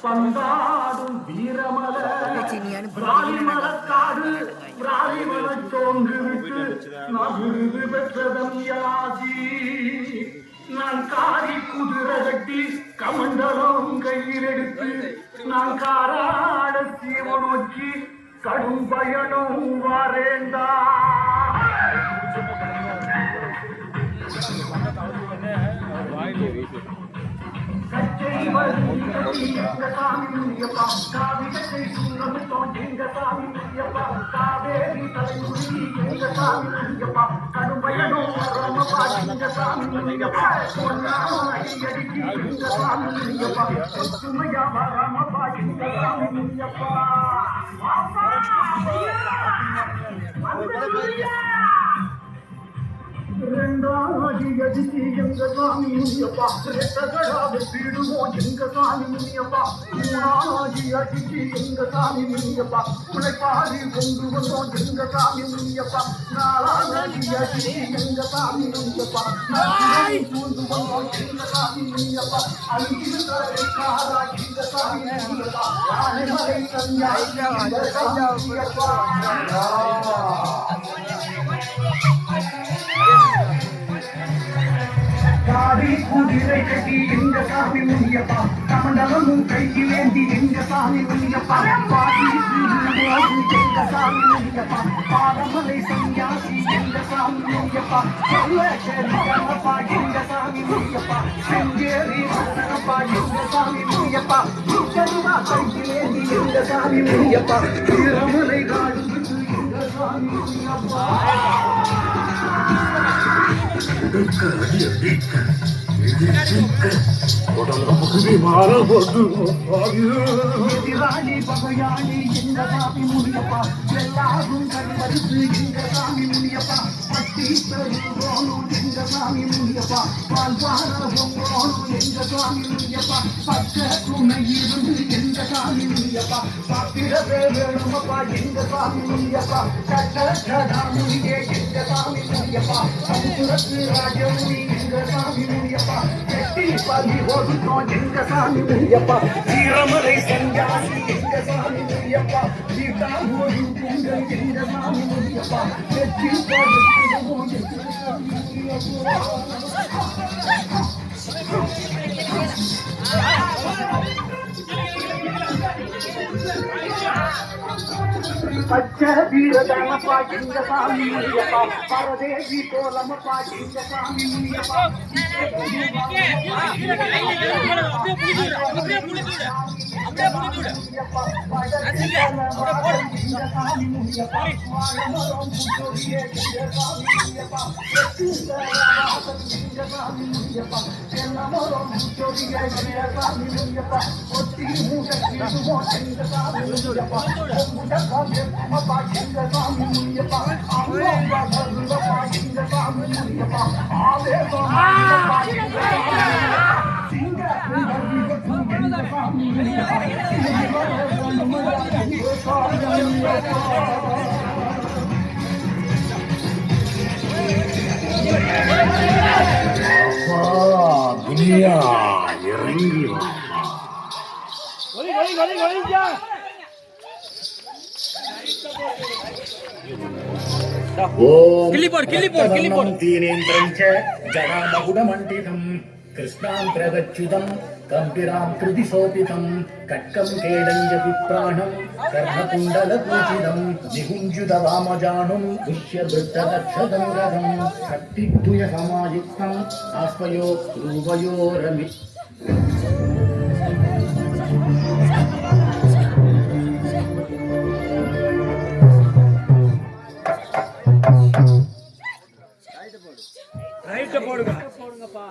பந்தாடும் வீரமலர் பிராணிமலக்காடு பிராணிமலச் சோன்று விட்டு நகுது பெற்றதம் யாசி நான் காரி குதிரை கட்டி கமண்டலம் கையில் எடுத்து நான் காராட சீவ நோக்கி கடும் பயணம் வாரேண்டா கச்சை எங்க சாமி முனியப்பா காவிகத்தை சுங்கமுத்தோம் எங்க சாமி முனியப்பா காவேரி தலைமுடி எங்க சாமி முனியப்பா கடும்பயனும் வரமப்பா எங்க சாமி முனியப்பா அடிக்கடி எங்க சாமி முனியப்பா சுமையா வரமப்பா எங்க சாமி முனியப்பா ரெண்டாடி அடிச்சு எங்க சாமி முனியப்பா ரெட்டகடாவை பீடுவோம் எங்க சாமி முனியப்பா மூணாடி அடிச்சு எங்க சாமி முனியப்பா உழைப்பாடி கொண்டு வந்தோம் எங்க சாமி முனியப்பா நாலாடி அடிச்சு எங்க சாமி முனியப்பா கொண்டு வந்தோம் எங்க சாமி முனியப்பா அழிக்காரா எங்க சாமி முனியப்பா ஆனைமலை கன்யா எங்க சாமி முனியப்பா காரி குதிரை கட்டி எங்க சாமி முனியப்பா கமண்டலமும் கையில் ஏந்தி எங்க சாமி முனியப்பா பாதி எங்க சாமி முனியப்பா பாரமலை சன்னியாசி எங்க சாமி முனியப்பா செல்லப்பா எங்க சாமி முனியப்பா செஞ்சேரி மன்னப்பா எங்க சாமி முனியப்பா கருவா கையில் ஏந்தி எங்க சாமி முனியப்பா வீரமலை காடு எங்க சாமி முனியப்பா ராணி பகையாளி எங்க சாமி முனியப்பா எல்லாரும் கருவறுத்து எங்க சாமி முனியப்பா பட்டி பெருங்கோணும் எங்க சாமி முனியப்பா பால்பாரோணும் எங்க சாமி முனியப்பா பச்சை துணை இருந்து எங்க சாமி முனியப்பா பத்திரவே வேணுமப்பா எங்க சாமி முனியப்பா கட்டமுடியே எங்க சாமி முனியப்பா அங்குரத்து ராஜமுனி எங்க சாமி முனியப்பா கெட்டி பலி ஒதுக்கோம் எங்க சாமி முனியப்பா வீரமலை சன்னியாசி எங்க சாமி முனியப்பா வீட்டா ஒரு பொங்கல் எங்க சாமி முனியப்பா கெட்டி பலி ஒதுக்கோம் எங்க சாமி முனியப்பா பச்சை வீரதனப்பா எங்க சாமி முனியப்பா பரதேவி கோலமப்பா எங்க சாமி முனியப்பா துனியா இறங்கி ஜகாமகுடமண்டிதம் கிருஷ்ணாம் பிரகச்சுதம் கம்பிராம் கிருதி சோபிதம் கட்கம் கேடஞ்ச புத்ராணம் கர்ணகுண்டல பூஜிதம் நிகுஞ்சுத வாமஜானும் புஷ்ய விருத்ததக்ஷதம் ரதம் சக்தித்வய சமாயுக்தம் ஆஸ்வயோ ரூபயோரமி ரைட் போடுங்கப்பா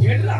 எடுறா